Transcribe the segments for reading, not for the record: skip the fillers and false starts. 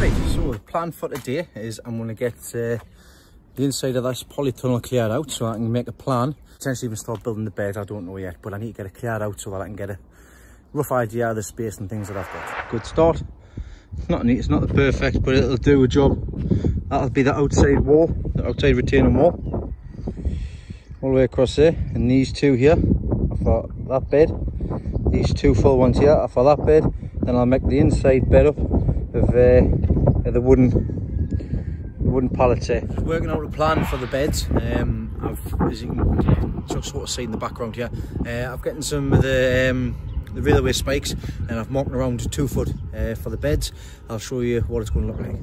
Right, so the plan for today is I'm going to get the inside of this polytunnel cleared out so I can make a plan. Potentially even start building the bed, I don't know yet, but I need to get it cleared out so that I can get a rough idea of the space and things that I've got. Good start. It's not neat, it's not the perfect, but it'll do a job. That'll be the outside wall, the outside retaining wall, all the way across there. And these two here are for that bed. These two full ones here are for that bed. Then I'll make the inside bed up of the wooden pallets here. Working out a plan for the beds. As you can sort of see in the background here, I've gotten some of the railway spikes and I've marked around 2 foot for the beds. I'll show you what it's going to look like.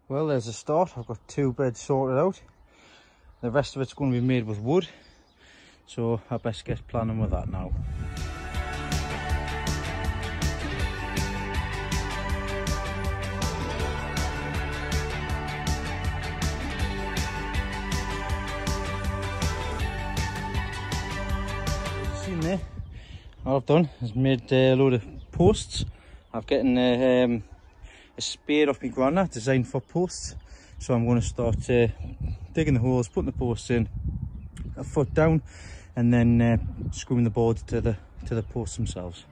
Well, there's a start. I've got 2 beds sorted out. The rest of it's going to be made with wood, so I best get planning with that now. Seen there, all I've done is made a load of posts. I've gotten a spade off my granite designed for posts, so I'm going to start digging the holes, putting the posts in a foot down, and then screwing the boards to the posts themselves.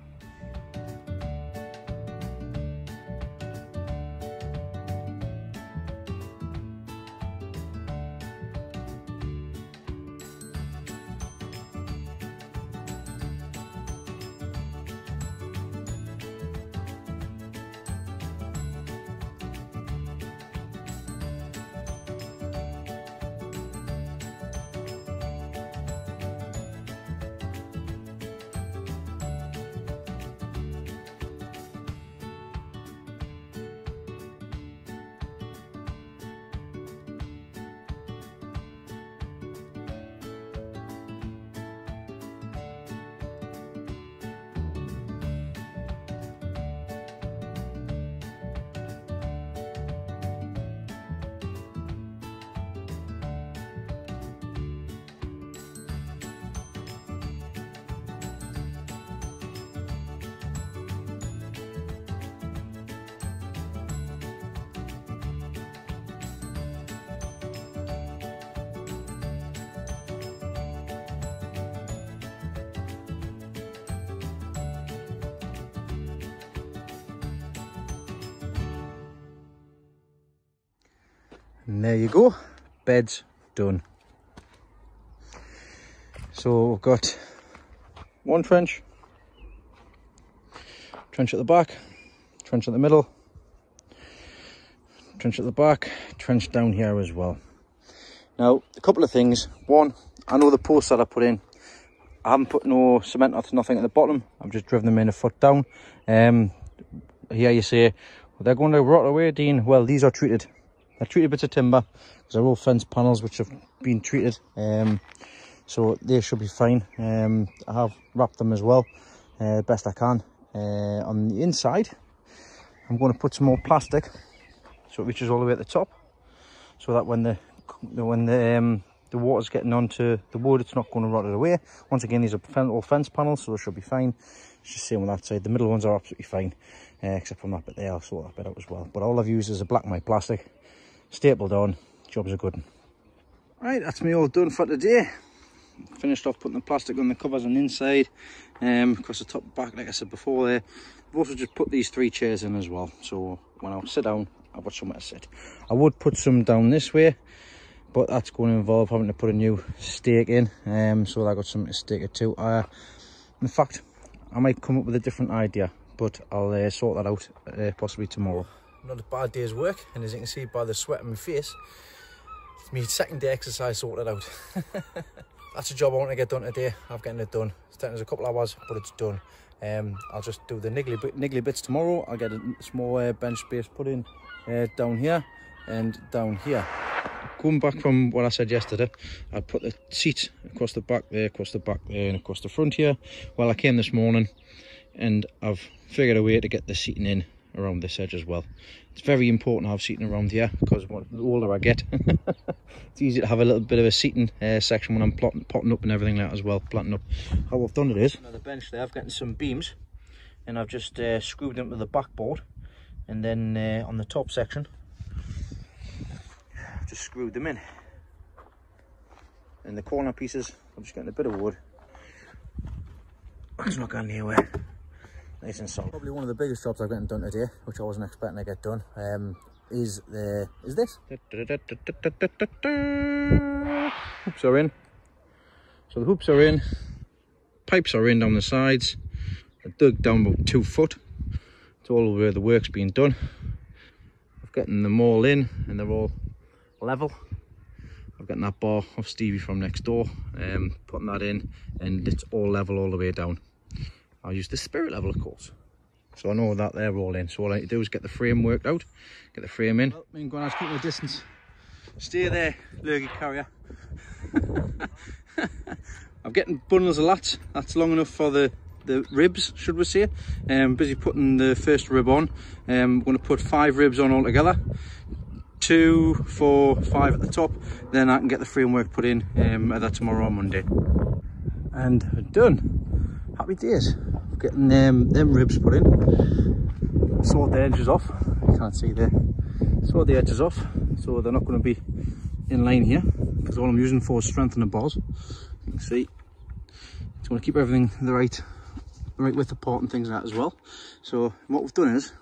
And there you go, bed's done. So we've got 1 trench at the back, trench at the middle, trench at the back, trench down here as well. Now, a couple of things. One, I know the posts that I put in, I haven't put no cement or nothing at the bottom. I've just driven them in a foot down. Here you say, well, they're going to rot away, Dean. Well, these are treated. They're treated bits of timber, because they're all fence panels which have been treated, so they should be fine. I have wrapped them as well, best I can. On the inside, I'm going to put some more plastic, so it reaches all the way at the top, so that when the water's getting onto the wood, it's not going to rot it away. Once again, these are all fence panels, so it should be fine. It's just the same on that side. The middle ones are absolutely fine, except from that bit there. I'll sort that bit out as well. But all I've used is a black and white plastic, stapled on. Job's a good one. Right, that's me all done for today. Finished off putting the plastic on the covers on the inside, across the top and back, like I said before there. I've also just put these 3 chairs in as well, so when I sit down, I've got somewhere to sit. I would put some down this way, but that's going to involve having to put a new stake in, so I got something to stake it to. In fact, I might come up with a different idea, but I'll sort that out possibly tomorrow. Not a bad day's work, and as you can see by the sweat on my face, it's my second day exercise sorted out. that's a job I want to get done today. I'm getting it done. It's taking us a couple of hours, but it's done. I'll just do the niggly bits tomorrow. I'll get a small bench space put in down here and down here. Going back from what I said yesterday, I put the seat across the back there, and across the front here. Well, I came this morning and I've figured a way to get the seating in around this edge as well. It's very important to have seating around here because the older I get, it's easy to have a little bit of a seating section when I'm potting up and everything like that as well, planting up. How I've done it is, another bench there, I've gotten some beams and I've just screwed them to the backboard, and then on the top section, I've just screwed them in. And the corner pieces, I'm just getting a bit of wood. It's not going anywhere. Nice and solid. Probably one of the biggest jobs I've gotten done today, which I wasn't expecting to get done, is this. Hoops are in. So the hoops are in, pipes are in down the sides. I dug down about 2 foot. It's all where the work's being done. I've gotten them all in and they're all level. I've gotten that bar off Stevie from next door, putting that in, and it's all level all the way down. I'll use the spirit level, of course. So I know that they're all in. So all I need to do is get the frame worked out, get the frame in. Well, me and Gran's keeping a distance. Stay there, lurgy carrier. I'm getting bundles of lats. That's long enough for the ribs, should we say. Busy putting the first rib on. I'm going to put 5 ribs on all together. 2, 4, 5 at the top. Then I can get the framework put in either tomorrow or Monday. And done. Happy days. Getting them ribs put in. Sawed the edges off. You can't see there. Sawed the edges off, so they're not going to be in line here, because all I'm using for is strengthen the bars. You can see. Just want to keep everything the right width apart and things like that as well. So what we've done is,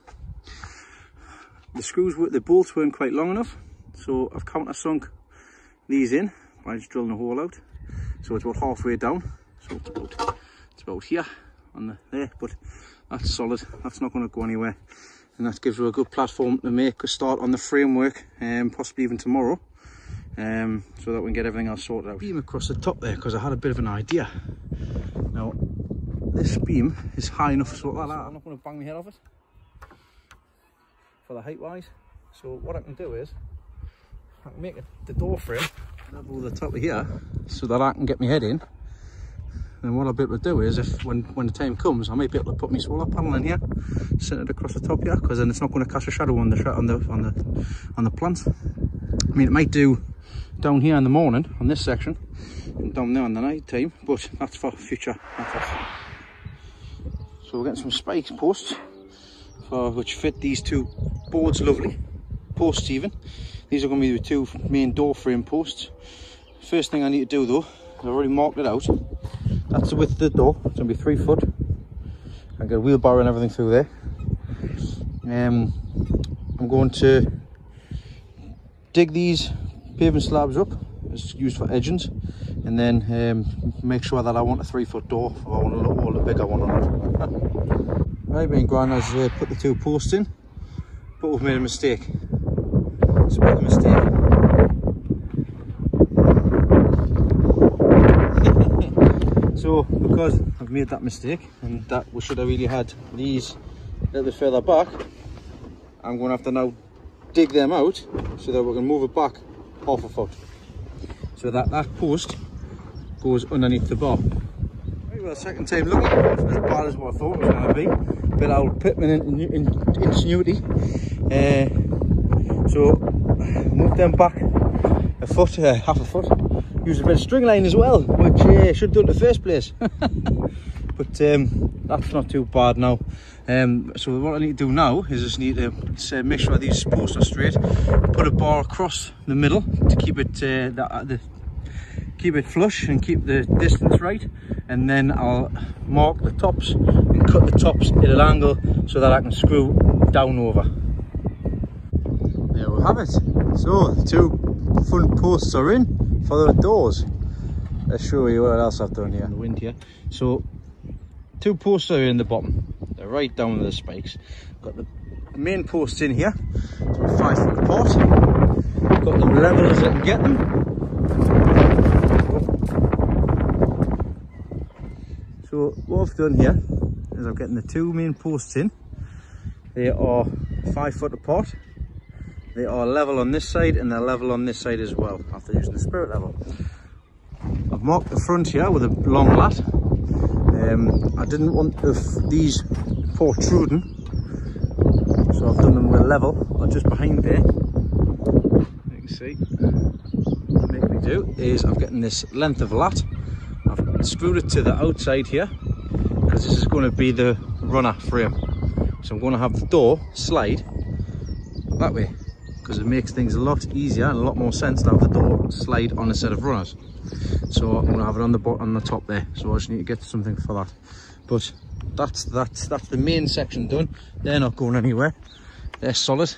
the bolts weren't quite long enough, so I've countersunk these in by just drilling a hole out. So it's about halfway down. So it's about here on there, but that's solid. That's not going to go anywhere, and that gives you a good platform to make a start on the framework, possibly even tomorrow, so that we can get everything else sorted out. Beam across the top there, because I had a bit of an idea. Now this beam is high enough so like that. I'm not going to bang my head off it for the height wise. So what I can do is I can make the door frame level the top of here so that I can get my head in. And what I'll be able to do is, if when the time comes, I might be able to put my solar panel in here, centered across the top here, because then it's not going to cast a shadow on the plant. I mean, it might do down here in the morning on this section, and down there in the night time, but that's for future methods. So we're getting some spike posts which fit these 2 boards lovely. Posts even. These are going to be the 2 main door frame posts. First thing I need to do though, I've already marked it out. That's the width of the door. It's going to be 3 foot. I get a wheelbarrow and everything through there. I'm going to dig these pavement slabs up. It's used for edgings, and then make sure that I want a 3 foot door, or I want a little bigger one on it. Right, me and Gran has put the 2 posts in, but we've made a mistake. Spot the mistake. So because I've made that mistake, and that we should have really had these a little bit further back, I'm going to have to now dig them out so that we can move it back half a foot, so that post goes underneath the bar. Right, well, second time looking, as bad as what I thought it was going to be. A bit old Pittman ingenuity. So move them back a foot, half a foot. Use a bit of string line as well, which I should have done in the first place. But that's not too bad now. So what I need to do now is just need to make sure these posts are straight. Put a bar across the middle to keep it keep it flush and keep the distance right. And then I'll mark the tops and cut the tops at an angle so that I can screw down over. There we have it. So the 2 front posts are in for the doors. Let's show you what else I've done here in the wind here. So 2 posts are in the bottom. They're right down to the spikes. Got the main posts in here, so 5 foot apart. Got them level as I can get them. So what I've done here is I'm getting the two main posts in. They are 5 foot apart. They are level on this side and they're level on this side as well, after using the spirit level. I've marked the front here with a long lat. I didn't want these protruding, so I've done them with level, or just behind there. You can see. What I'm making me do is I've gotten this length of lat. I've screwed it to the outside here, because this is going to be the runner frame. So I'm going to have the door slide that way, because it makes things a lot easier and a lot more sense to have the door slide on a set of runners. So I'm going to have it on the top there, so I just need to get something for that. But that's the main section done. They're not going anywhere, they're solid.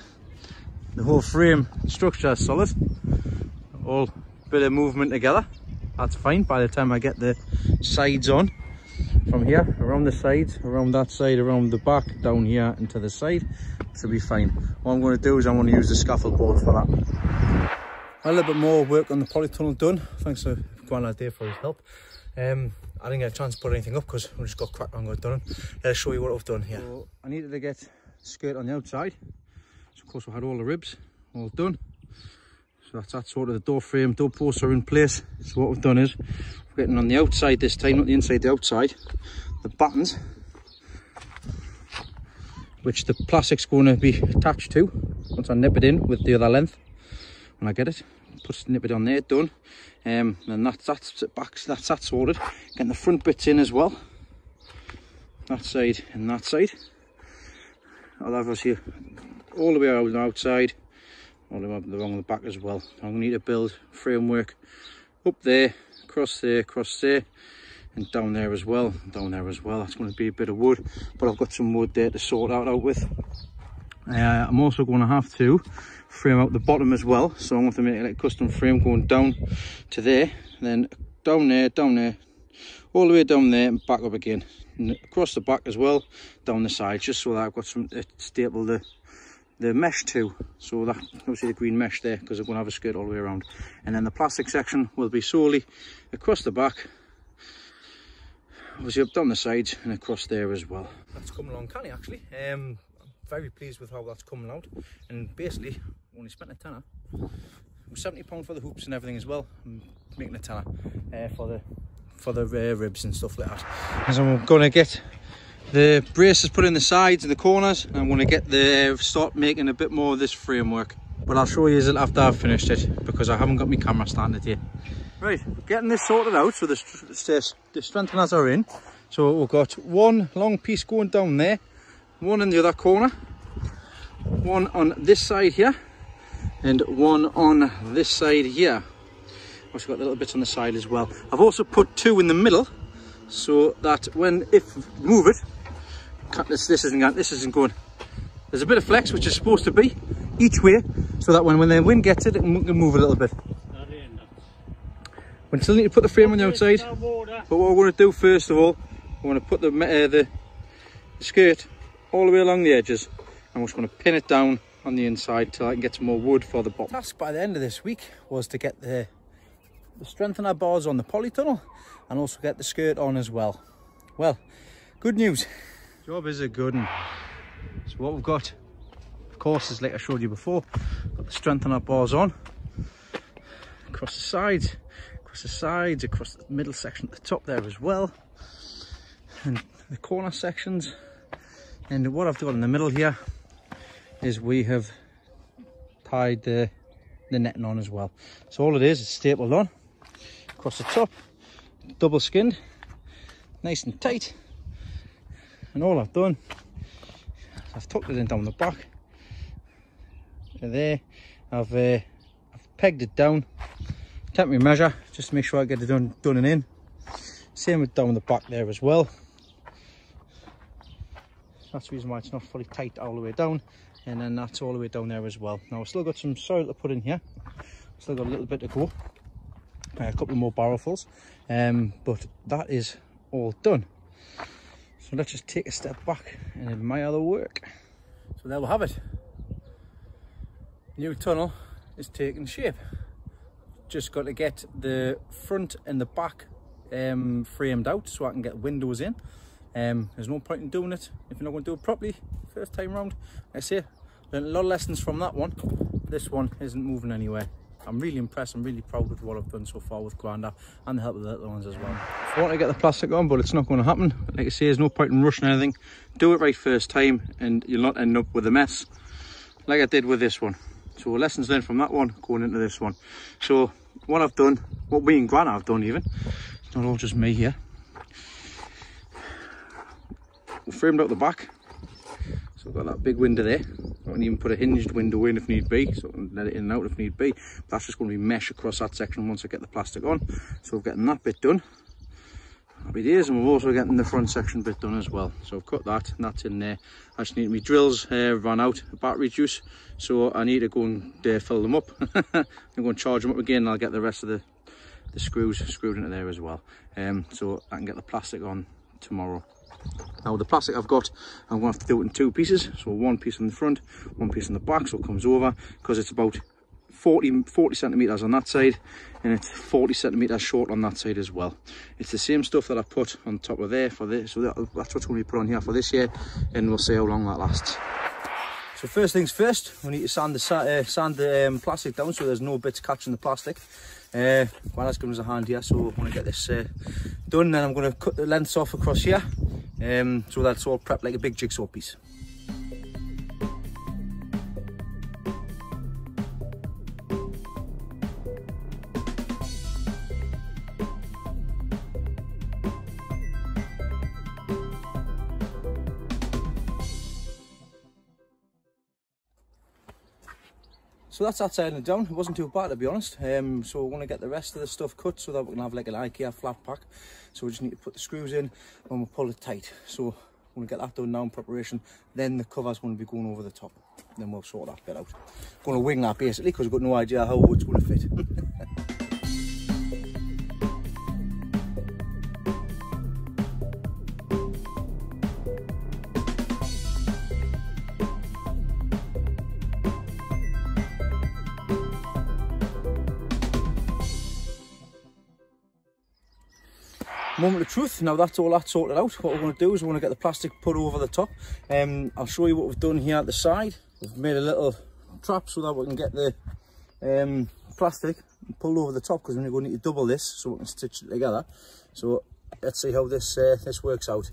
The whole frame structure is solid, all bit of movement together, that's fine. By the time I get the sides on, from here, around the sides, around that side, around the back, down here and to the side, should be fine. What I'm going to do is I'm going to use the scaffold board for that. A little bit more work on the polytunnel done. Thanks to Grandad there for his help. I didn't get a chance to put anything up because we just got cracked on, got done. Let's show you what I've done here. So I needed to get the skirt on the outside. So of course we had all the ribs all done. So that's that sort of the door frame, door posts are in place. So what we've done is we're getting on the outside this time, not the inside, the outside, the battens, which the plastic's going to be attached to once I nip it in with the other length. When I get it, nip it on there, done. And that's that sorted. Getting the front bits in as well, that side and that side. I'll have us here all the way around the outside, all the way along the back as well. I'm going to need to build framework up there, across there, and down there as well, down there as well. That's going to be a bit of wood, but I've got some wood there to sort out with. I'm also going to have to frame out the bottom as well, so I'm going to make a custom frame going down to there, and then down there, all the way down there and back up again, and across the back as well, down the side, just so that I've got some to staple the mesh to. So that obviously the green mesh there, because I'm going to have a skirt all the way around, and then the plastic section will be solely across the back, obviously up down the sides and across there as well. That's coming along canny actually. I'm very pleased with how that's coming out, and basically only spent a tenner. £70 for the hoops and everything as well. I'm making a tenner for the ribs and stuff like that. As I'm going to get the braces put in the sides and the corners, and I'm going to get start making a bit more of this framework. But I'll show you after I've finished it, because I haven't got my camera started yet. Right, getting this sorted out, so the strengtheners are in. So we've got one long piece going down there, one in the other corner, one on this side here, and one on this side here. Also got the little bits on the side as well. I've also put two in the middle, so that if move it, this isn't going. There's a bit of flex, which is supposed to be each way, so that when the wind gets it, it can move a little bit. We still need to put the frame on the outside, but what we're going to do first of all, we're going to put the skirt all the way along the edges, and we're just going to pin it down on the inside till I can get some more wood for the bottom. The task by the end of this week was to get the strengthener bars on the polytunnel, and also get the skirt on as well. Well, good news. Job is a good one. So what we've got, of course, is like I showed you before, got the strengthener bars on across the sides, across the middle section at the top there as well, and the corner sections. And what I've done in the middle here is we have tied the netting on as well. So all it is stapled on across the top, double skinned, nice and tight. And all I've done, I've tucked it in down the back there. I've pegged it down, temporary measure, just to make sure I get it done and in. Same with down the back there as well. That's the reason why it's not fully tight all the way down, and then that's all the way down there as well. Now I've still got some soil to put in here, still got a little bit to go, a couple more barrelfuls, but that is all done. So let's just take a step back and admire the work. So there we have it. New tunnel is taking shape. Just got to get the front and the back framed out so I can get windows in. There's no point in doing it if you're not going to do it properly first time round. I say, learned a lot of lessons from that one. This one isn't moving anywhere. I'm really impressed. I'm really proud with what I've done so far with Granda and the help of the little ones as well. I want to get the plastic on, but it's not going to happen. Like I say, there's no point in rushing anything. Do it right first time and you'll not end up with a mess like I did with this one. So lessons learned from that one going into this one. So what I've done, what me and Granda have done even, it's not all just me here. We framed out the back. So I've got that big window there. I can even put a hinged window in if need be, so I can let it in and out if need be. But that's just going to be mesh across that section once I get the plastic on. So we're getting that bit done. Happy days, and we're also getting the front section bit done as well. So I've cut that and that's in there. I just need my drills ran out of battery juice, so I need to go and fill them up. I'm going to charge them up again and I'll get the rest of the screws screwed into there as well. So I can get the plastic on tomorrow. Now the plastic I've got, I'm going to have to do it in two pieces. So one piece on the front, one piece on the back, so it comes over, because it's about 40 centimeters on that side and it's 40 centimeters short on that side as well. It's the same stuff that I put on top of there for this, so that's what's going to be put on here for this year, and we'll see how long that lasts. So first things first, we need to sand the plastic down so there's no bits catching the plastic. Well, that's giving us a hand here, so I want to get this done. Then I'm going to cut the lengths off across here, so that's all prepped like a big jigsaw piece. So that's that side and down. It wasn't too bad, to be honest. So we're going to get the rest of the stuff cut so that we can have like an IKEA flat pack. So we just need to put the screws in and we'll pull it tight. So we're going to get that done now in preparation. Then the cover's going to be going over the top. Then we'll sort that bit out. Going to wing that basically because we've got no idea how it's going to fit. Moment of truth. Now that's all that sorted out. What we're going to do is we're going to get the plastic put over the top. I'll show you what we've done here at the side. We've made a little trap so that we can get the plastic pulled over the top, because we're going to need to double this so we can stitch it together. So let's see how this works out.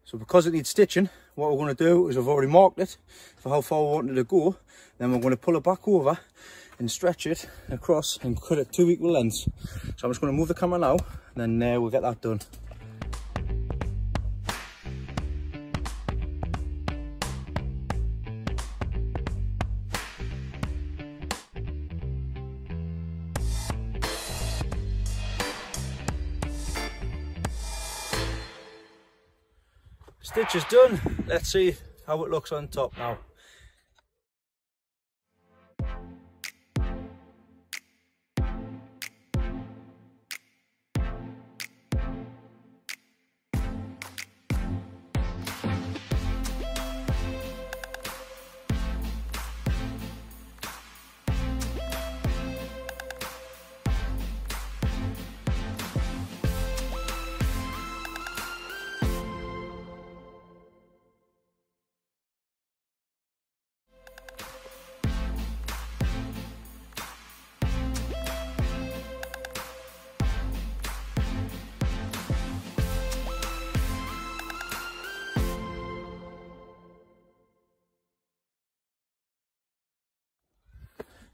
So because it needs stitching, what we're going to do is I've already marked it for how far we want it to go. Then we're going to pull it back over and stretch it across and cut it 2 equal lengths. So I'm just going to move the camera now, and then we'll get that done. Stitch is done. Let's see how it looks on top now.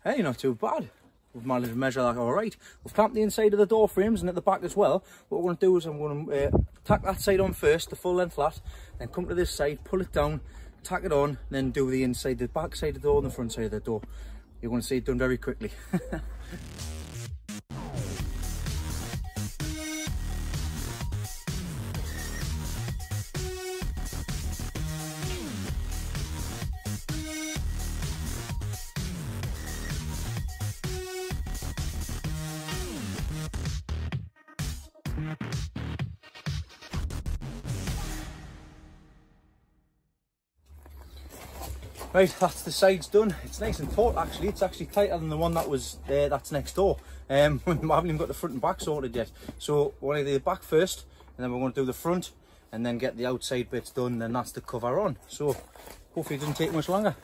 Hey, not too bad. We've managed to measure that all right. We've clamped the inside of the door frames and at the back as well. What we're going to do is I'm going to tack that side on first, the full length flat, then come to this side, pull it down, tack it on, then do the inside, the back side of the door and the front side of the door. You're going to see it done very quickly. Right, that's the sides done. It's nice and taut actually. It's actually tighter than the one that was that's next door. I haven't even got the front and back sorted yet. So we're going to do the back first, and then we're going to do the front, and then get the outside bits done, then that's the cover on. So hopefully it doesn't take much longer.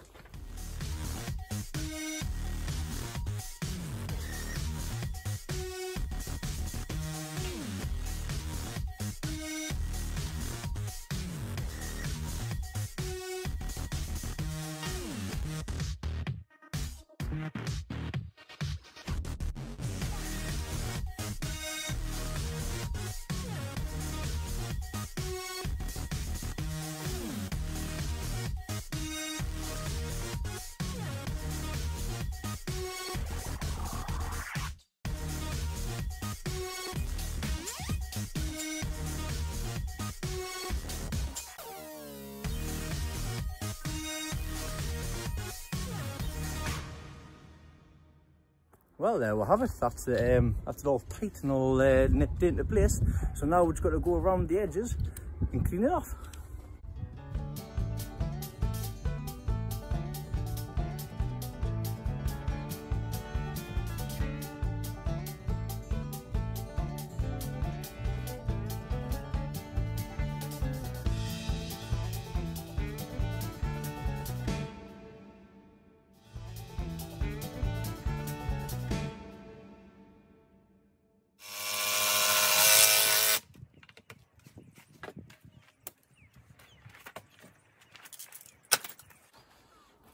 Well, there we have it. That's it all tight and all nipped into place. So now we've just got to go around the edges and clean it off.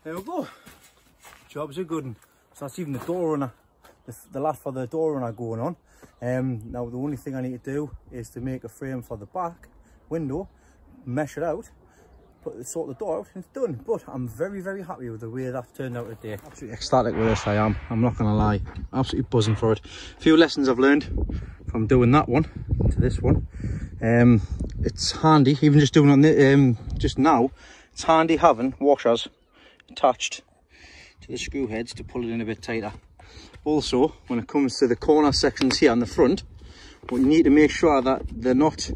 There we go. Job's a good one. So that's even the door runner, the last for the door runner going on. Now the only thing I need to do is to make a frame for the back window, mesh it out, sort the door out, and it's done. But I'm very, very happy with the way that turned out today. Absolutely ecstatic with this, I am. I'm not going to lie. Absolutely buzzing for it. A few lessons I've learned from doing that one to this one. It's handy, even just doing it on the, just now, it's handy having washers attached to the screw heads to pull it in a bit tighter. Also, when it comes to the corner sections here on the front, what you need to make sure that they're not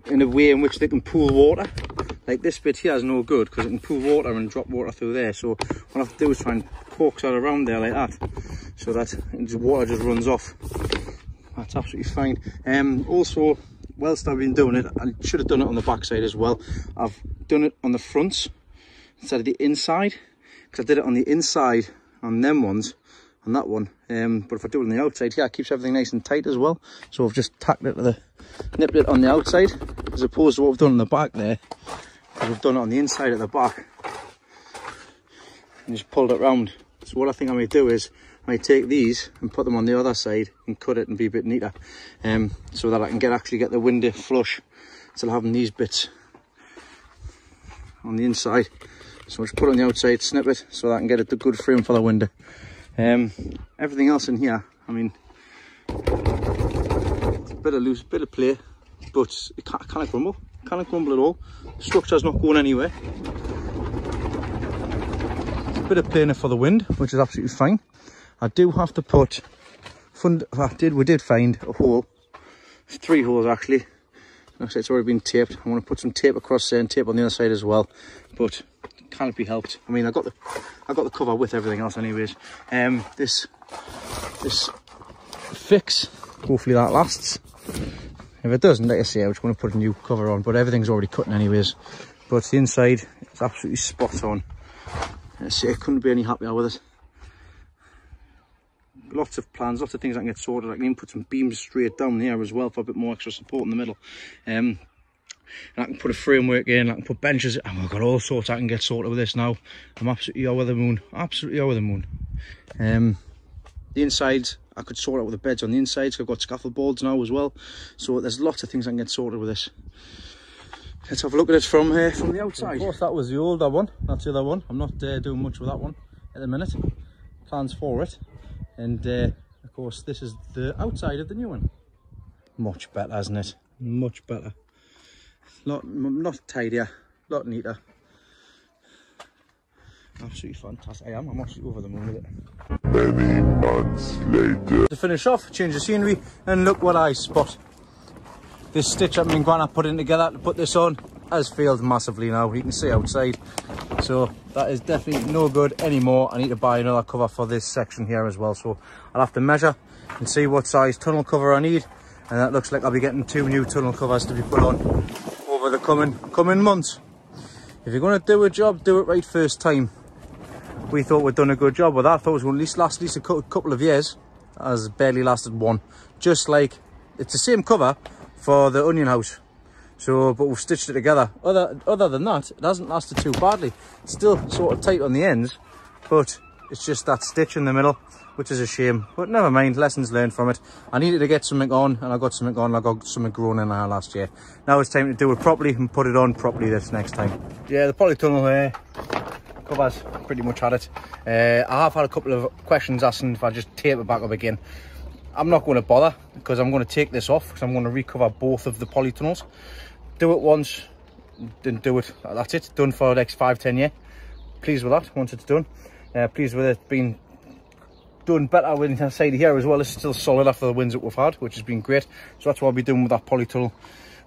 in a way in which they can pool water. Like this bit here is no good because it can pool water and drop water through there. So what I have to do is try and coax that around there like that, so that the water just runs off. That's absolutely fine. Also, whilst I've been doing it, I should have done it on the back side as well. I've done it on the fronts instead of the inside, because I did it on the inside on them ones, on that one. But if I do it on the outside here, it keeps everything nice and tight as well. So I've just tacked it to the, nipped it on the outside, as opposed to what we've done on the back there. We've done it on the inside at the back and just pulled it round. So what I think I may do is I may take these and put them on the other side and cut it and be a bit neater, so that I can actually get the window flush instead of having these bits on the inside. So I'll just put it on the outside, snip it, so that I can get it the good frame for the window. Everything else in here, I mean, it's a bit of loose, bit of play, but it can't crumble. Can't crumble at all. The structure's not going anywhere. It's a bit of play in it for the wind, which is absolutely fine. I do have to put, we did find a hole, 3 holes actually. Looks like it's already been taped. I want to put some tape across there and tape on the other side as well, but can't be helped. I mean, I got the cover with everything else anyways. This fix, hopefully that lasts. If it doesn't, like I say, I just want to put a new cover on, but everything's already cutting anyways. But the inside is absolutely spot on. I say I couldn't be any happier with it. Lots of plans, lots of things I can get sorted. I can even put some beams straight down here as well for a bit more extra support in the middle. And I can put a framework in, I can put benches in. I've got all sorts I can get sorted with this now. I'm absolutely over the moon, absolutely over the moon. The insides, I could sort out with the beds on the insides. I've got scaffold boards now as well. So there's lots of things I can get sorted with this. Let's have a look at it from the outside. Of course, that was the older one. That's the other one. I'm not doing much with that one at the minute. Plans for it. And of course, this is the outside of the new one. Much better, isn't it? Much better. Not tidier, lot neater. Absolutely fantastic. I'm absolutely over the moon with it. Many months later. To finish off, change the scenery, and look what I spot. This stitch I've been going to put in together to put this on has failed massively now. You can see outside. So that is definitely no good anymore. I need to buy another cover for this section here as well. So I'll have to measure and see what size tunnel cover I need. And that looks like I'll be getting 2 new tunnel covers to be put on over the coming months. If you're going to do a job, do it right first time. We thought we'd done a good job with that. I thought it was going to last at least a couple of years. Has barely lasted one. Just like it's the same cover for the onion house. So, but we've stitched it together. Other than that, it hasn't lasted too badly. It's still sort of tight on the ends, but it's just that stitch in the middle, which is a shame. But never mind, lessons learned from it. I needed to get something on, and I got something on. I got something grown in there last year. Now it's time to do it properly and put it on properly this next time. Yeah, the polytunnel covers pretty much had it. I have had a couple of questions asking if I just tape it back up again. I'm not going to bother, because I'm going to take this off, because I'm going to recover both of the polytunnels. Do it once, then do it. That's it. Done for the next 5-10 years. Pleased with that once it's done. Pleased with it being done better with the side here as well. It's still solid after the winds that we've had, which has been great. So that's what I'll be doing with that polytunnel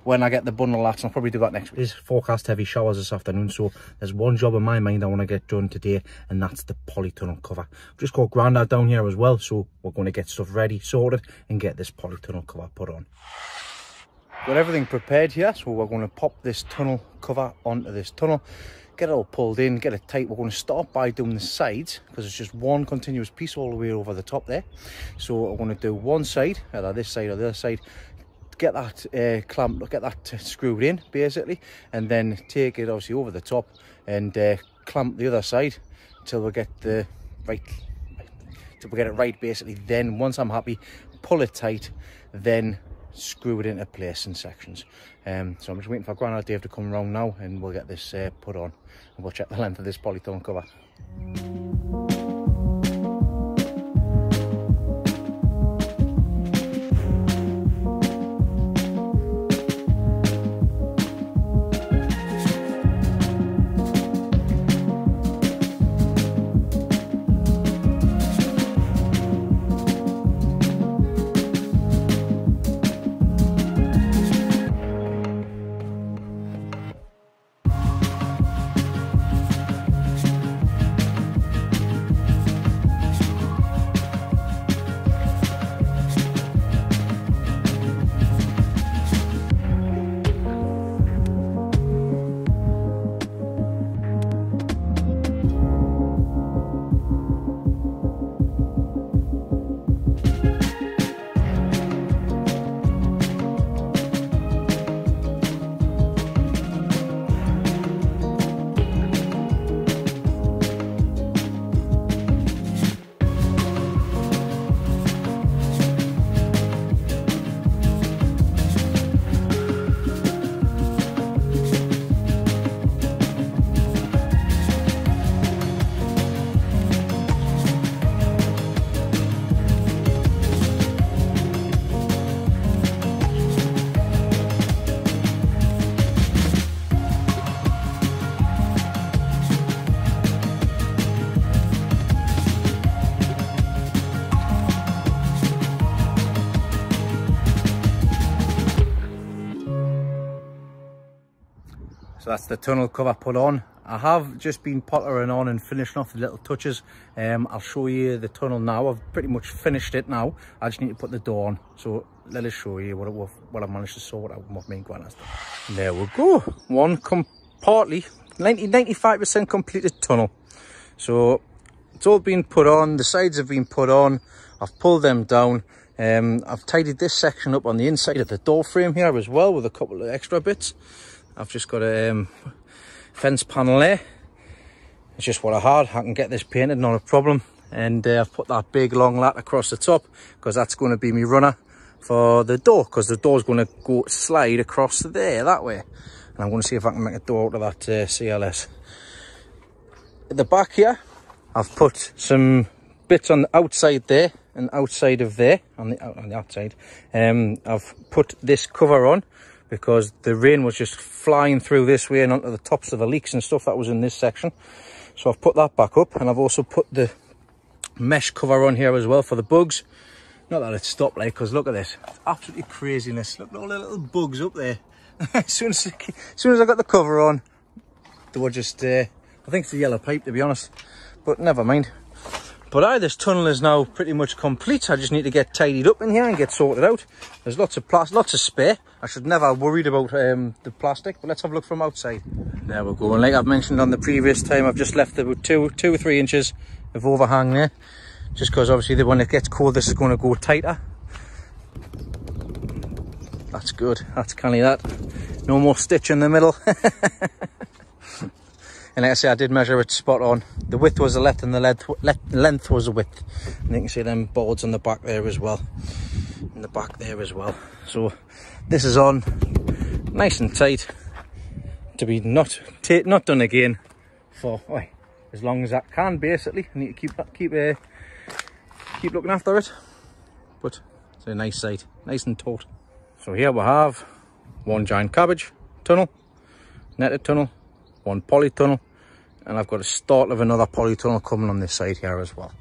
when I get the bundle latch. I'll probably do that next week. It's forecast heavy showers this afternoon, so there's one job in my mind I want to get done today, and that's the polytunnel cover. I've just got Grandad down here as well, so we're going to get stuff ready, sorted, and get this polytunnel cover put on. Got everything prepared here, so we're going to pop this tunnel cover onto this tunnel, get it all pulled in, get it tight. We're going to start by doing the sides, because it's just one continuous piece all the way over the top there. So we're going to do one side, either this side or the other side, get that clamp, get that screwed in basically, and then take it obviously over the top and clamp the other side until we get the right, till we get it right basically. Then once I'm happy, pull it tight, then screw it into place in sections. So I'm just waiting for Grandad Dave to come around now, and we'll get this put on, and we'll check the length of this polytunnel cover. So that's the tunnel cover put on. I have just been pottering on and finishing off the little touches. I'll show you the tunnel now. I've pretty much finished it now. I just need to put the door on. So let us show you what I've managed to sort out, what me and Gwen has done. There we go. One partly 95% completed tunnel. So it's all been put on. The sides have been put on. I've pulled them down. I've tidied this section up on the inside of the door frame here as well with a couple of extra bits. I've just got a fence panel there. It's just what I had. I can get this painted, not a problem. And I've put that big long lat across the top, because that's going to be my runner for the door, because the door's going to go slide across there that way. And I'm going to see if I can make a door out of that CLS. At the back here, I've put some bits on the outside there and outside of there, on the outside. I've put this cover on, because the rain was just flying through this way and onto the tops of the leaks and stuff that was in this section. So I've put that back up, and I've also put the mesh cover on here as well for the bugs. Not that it's stopped, like, because look at this. It's absolutely craziness. Look at all the little bugs up there. as soon as I got the cover on, they were just I think it's a yellow pipe, to be honest, but never mind. But this tunnel is now pretty much complete. I just need to get tidied up in here and get sorted out. There's lots of spare. I should never have worried about the plastic, but let's have a look from outside. There we go. And like I've mentioned on the previous time, I've just left about 2 or 3 inches of overhang there, just because obviously when it gets cold, this is going to go tighter. That's good. That's canny that. No more stitch in the middle. And like I say, I did measure it spot on. The width was the length and the length was the width. And you can see them boards on the back there as well. In the back there as well. So this is on nice and tight to be not done again for as long as that can, basically. I need to keep looking after it. But it's a nice site, nice and taut. So here we have one giant cabbage tunnel, netted tunnel, one polytunnel, and I've got a start of another polytunnel coming on this side here as well.